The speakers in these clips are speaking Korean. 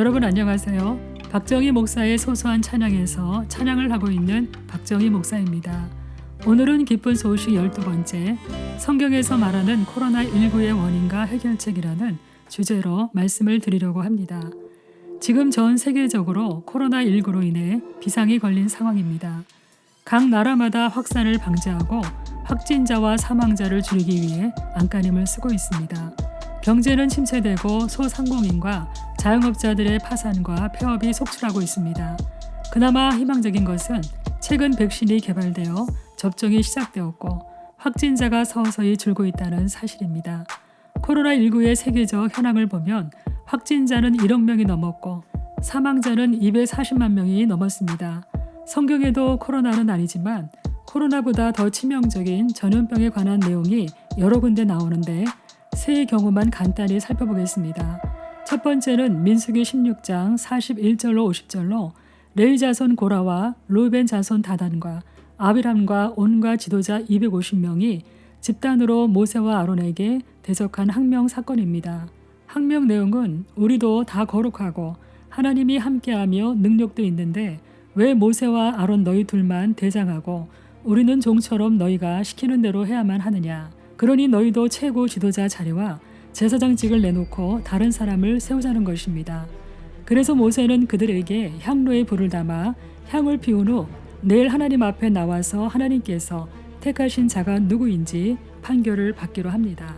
여러분 안녕하세요. 박정희 목사의 소소한 찬양에서 찬양을 하고 있는 박정희 목사입니다. 오늘은 기쁜 소식 12번째, 성경에서 말하는 코로나19의 원인과 해결책이라는 주제로 말씀을 드리려고 합니다. 지금 전 세계적으로 코로나19로 인해 비상이 걸린 상황입니다. 각 나라마다 확산을 방지하고 확진자와 사망자를 줄이기 위해 안간힘을 쓰고 있습니다. 경제는 침체되고 소상공인과 자영업자들의 파산과 폐업이 속출하고 있습니다. 그나마 희망적인 것은 최근 백신이 개발되어 접종이 시작되었고 확진자가 서서히 줄고 있다는 사실입니다. 코로나19의 세계적 현황을 보면 확진자는 1억 명이 넘었고 사망자는 240만 명이 넘었습니다. 성경에도 코로나는 아니지만 코로나보다 더 치명적인 전염병에 관한 내용이 여러 군데 나오는데 세 경우만 간단히 살펴보겠습니다. 첫 번째는 민수기 16장 41절로 50절로 레위 자손 고라와 루벤 자손 다단과 아비람과 온갖 지도자 250명이 집단으로 모세와 아론에게 대적한 항명 사건입니다. 항명 내용은 우리도 다 거룩하고 하나님이 함께하며 능력도 있는데 왜 모세와 아론 너희 둘만 대장하고 우리는 종처럼 너희가 시키는 대로 해야만 하느냐. 그러니 너희도 최고 지도자 자리와 제사장직을 내놓고 다른 사람을 세우자는 것입니다. 그래서 모세는 그들에게 향로에 불을 담아 향을 피운 후 내일 하나님 앞에 나와서 하나님께서 택하신 자가 누구인지 판결을 받기로 합니다.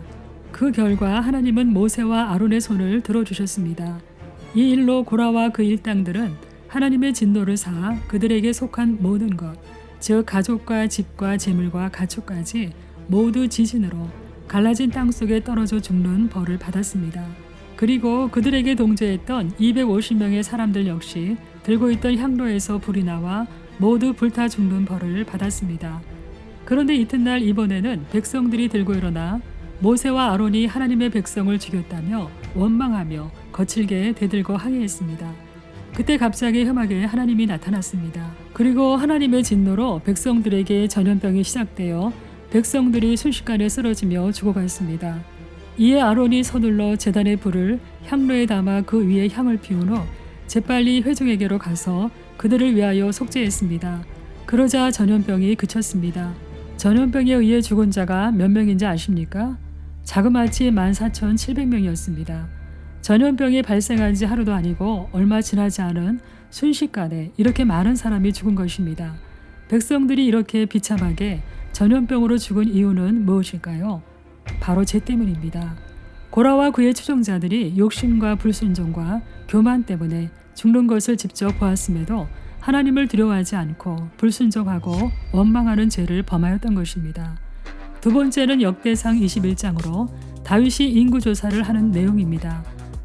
그 결과 하나님은 모세와 아론의 손을 들어주셨습니다. 이 일로 고라와 그 일당들은 하나님의 진노를 사 그들에게 속한 모든 것, 즉 가족과 집과 재물과 가축까지 모두 지진으로 갈라진 땅 속에 떨어져 죽는 벌을 받았습니다. 그리고 그들에게 동조했던 250명의 사람들 역시 들고 있던 향로에서 불이 나와 모두 불타 죽는 벌을 받았습니다. 그런데 이튿날 이번에는 백성들이 들고 일어나 모세와 아론이 하나님의 백성을 죽였다며 원망하며 거칠게 대들고 항의했습니다. 그때 갑자기 험하게 하나님이 나타났습니다. 그리고 하나님의 진노로 백성들에게 전염병이 시작되어 백성들이 순식간에 쓰러지며 죽어갔습니다. 이에 아론이 서둘러 제단의 불을 향로에 담아 그 위에 향을 피운 후 재빨리 회중에게로 가서 그들을 위하여 속죄했습니다. 그러자 전염병이 그쳤습니다. 전염병에 의해 죽은 자가 몇 명인지 아십니까? 자그마치 14,700명이었습니다. 전염병이 발생한 지 하루도 아니고 얼마 지나지 않은 순식간에 이렇게 많은 사람이 죽은 것입니다. 백성들이 이렇게 비참하게 전염병으로 죽은 이유는 무엇일까요? 바로 죄 때문입니다. 고라와 그의 추종자들이 욕심과 불순종과 교만 때문에 죽는 것을 직접 보았음에도 하나님을 두려워하지 않고 불순종하고 원망하는 죄를 범하였던 것입니다. 두 번째는 역대상 21장으로 다윗이 인구조사를 하는 내용입니다.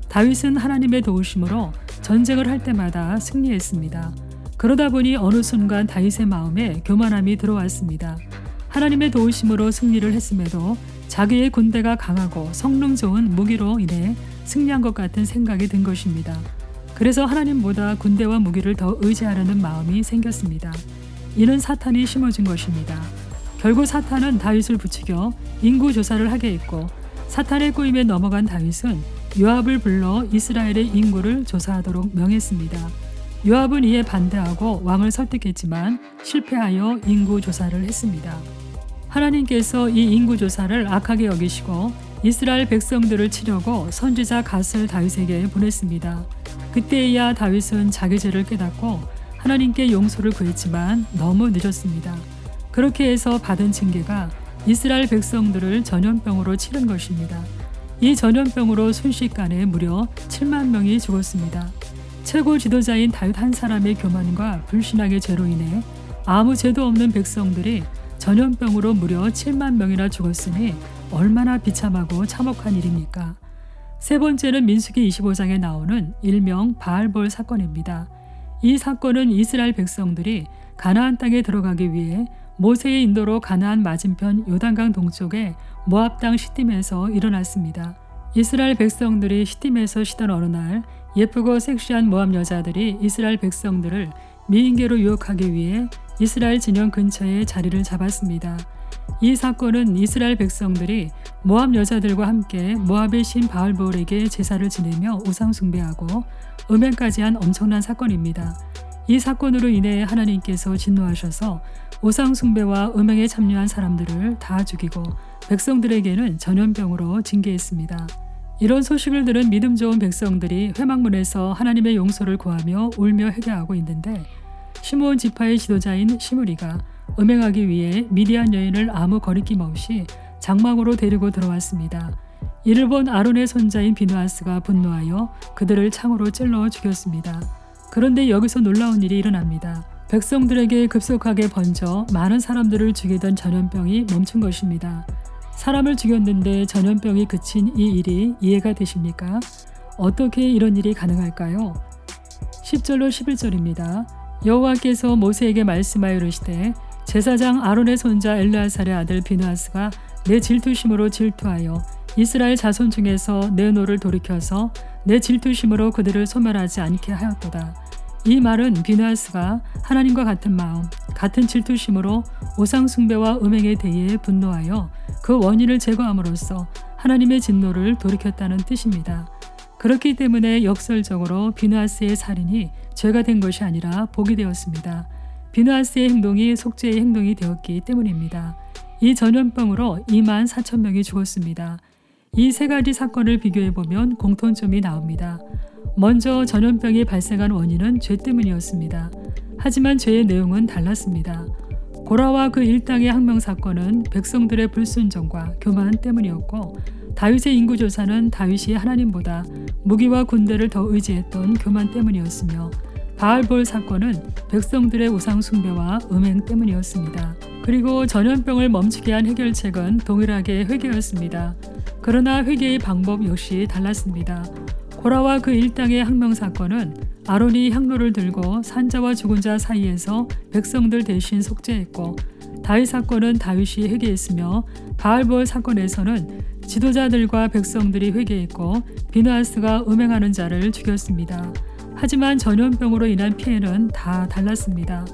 다윗은 하나님의 도우심으로 전쟁을 할 때마다 승리했습니다. 그러다 보니 어느 순간 다윗의 마음에 교만함이 들어왔습니다. 하나님의 도우심으로 승리를 했음에도 자기의 군대가 강하고 성능 좋은 무기로 인해 승리한 것 같은 생각이 든 것입니다. 그래서 하나님보다 군대와 무기를 더 의지하려는 마음이 생겼습니다. 이는 사탄이 심어준 것입니다. 결국 사탄은 다윗을 부추겨 인구 조사를 하게 했고 사탄의 꼬임에 넘어간 다윗은 요압을 불러 이스라엘의 인구를 조사하도록 명했습니다. 요압은 이에 반대하고 왕을 설득했지만 실패하여 인구 조사를 했습니다. 하나님께서 이 인구 조사를 악하게 여기시고 이스라엘 백성들을 치려고 선지자 갓을 다윗에게 보냈습니다. 그때야 다윗은 자기 죄를 깨닫고 하나님께 용서를 구했지만 너무 늦었습니다. 그렇게 해서 받은 징계가 이스라엘 백성들을 전염병으로 치른 것입니다. 이 전염병으로 순식간에 무려 7만 명이 죽었습니다. 최고 지도자인 다윗 한 사람의 교만과 불신앙의 죄로 인해 아무 죄도 없는 백성들이 전염병으로 무려 7만 명이나 죽었으니 얼마나 비참하고 참혹한 일입니까? 세 번째는 민수기 25장에 나오는 일명 바알볼 사건입니다. 이 사건은 이스라엘 백성들이 가나안 땅에 들어가기 위해 모세의 인도로 가나안 맞은편 요단강 동쪽의 모압 땅 시딤에서 일어났습니다. 이스라엘 백성들이 시딤에서 쉬던 어느 날 예쁘고 섹시한 모압 여자들이 이스라엘 백성들을 미인계로 유혹하기 위해 이스라엘 진영 근처에 자리를 잡았습니다. 이 사건은 이스라엘 백성들이 모압 여자들과 함께 모압의 신 바알보올에게 제사를 지내며 우상 숭배하고 음행까지 한 엄청난 사건입니다. 이 사건으로 인해 하나님께서 진노하셔서 우상 숭배와 음행에 참여한 사람들을 다 죽이고 백성들에게는 전염병으로 징계했습니다. 이런 소식을 들은 믿음 좋은 백성들이 회막문에서 하나님의 용서를 구하며 울며 회개하고 있는데 시므온 지파의 지도자인 시므리가 음행하기 위해 미디안 여인을 아무 거리낌 없이 장막으로 데리고 들어왔습니다. 이를 본 아론의 손자인 비느하스가 분노하여 그들을 창으로 찔러 죽였습니다. 그런데 여기서 놀라운 일이 일어납니다. 백성들에게 급속하게 번져 많은 사람들을 죽이던 전염병이 멈춘 것입니다. 사람을 죽였는데 전염병이 그친 이 일이 이해가 되십니까? 어떻게 이런 일이 가능할까요? 10절로 11절입니다. 여호와께서 모세에게 말씀하여 이르시되 제사장 아론의 손자 엘르아살의 아들 비느하스가 내 질투심으로 질투하여 이스라엘 자손 중에서 내 노를 돌이켜서 내 질투심으로 그들을 소멸하지 않게 하였도다. 이 말은 비느하스가 하나님과 같은 마음, 같은 질투심으로 우상 숭배와 음행에 대해 분노하여 그 원인을 제거함으로써 하나님의 진노를 돌이켰다는 뜻입니다. 그렇기 때문에 역설적으로 비느하스의 살인이 죄가 된 것이 아니라 복이 되었습니다. 비느하스의 행동이 속죄의 행동이 되었기 때문입니다. 이 전염병으로 2만 4천 명이 죽었습니다. 이 세 가지 사건을 비교해보면 공통점이 나옵니다. 먼저 전염병이 발생한 원인은 죄 때문이었습니다. 하지만 죄의 내용은 달랐습니다. 고라와 그 일당의 항명 사건은 백성들의 불순종과 교만 때문이었고 다윗의 인구조사는 다윗이 하나님보다 무기와 군대를 더 의지했던 교만 때문이었으며 바알볼 사건은 백성들의 우상 숭배와 음행 때문이었습니다. 그리고 전염병을 멈추게 한 해결책은 동일하게 회개였습니다. 그러나 회개의 방법 역시 달랐습니다. 고라와 그 일당의 항명 사건은 아론이 향로를 들고 산자와 죽은 자 사이에서 백성들 대신 속죄했고 다윗 사건은 다윗이 회개했으며 바알볼 사건에서는 지도자들과 백성들이 회개했고 비느하스가 음행하는 자를 죽였습니다. 하지만 전염병으로 인한 피해는 다 달랐습니다.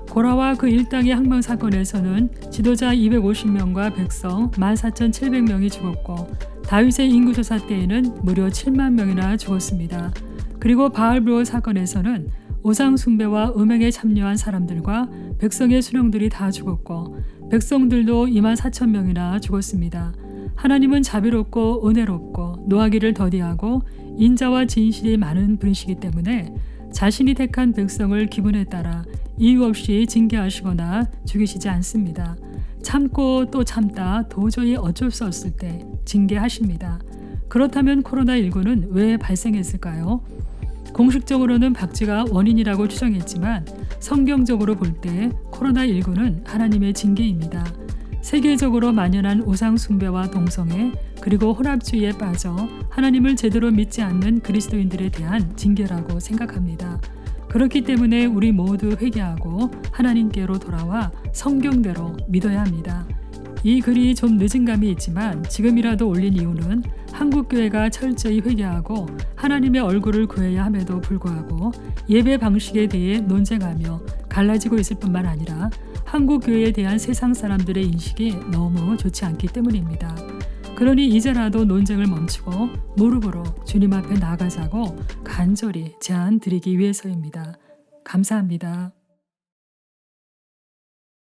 고라와 그 일당의 항명 사건에서는 지도자 250명과 백성 14,700명이 죽었고 다윗의 인구조사 때에는 무려 7만 명이나 죽었습니다. 그리고 바알볼 사건에서는 우상 숭배와 음행에 참여한 사람들과 백성의 수령들이 다 죽었고 백성들도 2만 4천 명이나 죽었습니다. 하나님은 자비롭고 은혜롭고 노하기를 더디하고 인자와 진실이 많은 분이시기 때문에 자신이 택한 백성을 기분에 따라 이유 없이 징계하시거나 죽이시지 않습니다. 참고 또 참다 도저히 어쩔 수 없을 때 징계하십니다. 그렇다면 코로나19는 왜 발생했을까요? 공식적으로는 박쥐가 원인이라고 추정했지만 성경적으로 볼 때 코로나19는 하나님의 징계입니다. 세계적으로 만연한 우상 숭배와 동성애 그리고 혼합주의에 빠져 하나님을 제대로 믿지 않는 그리스도인들에 대한 징계라고 생각합니다. 그렇기 때문에 우리 모두 회개하고 하나님께로 돌아와 성경대로 믿어야 합니다. 이 글이 좀 늦은 감이 있지만 지금이라도 올린 이유는 한국교회가 철저히 회개하고 하나님의 얼굴을 구해야 함에도 불구하고 예배 방식에 대해 논쟁하며 갈라지고 있을 뿐만 아니라 한국교회에 대한 세상 사람들의 인식이 너무 좋지 않기 때문입니다. 그러니 이제라도 논쟁을 멈추고 무릎으로 주님 앞에 나가자고 간절히 제안 드리기 위해서입니다. 감사합니다.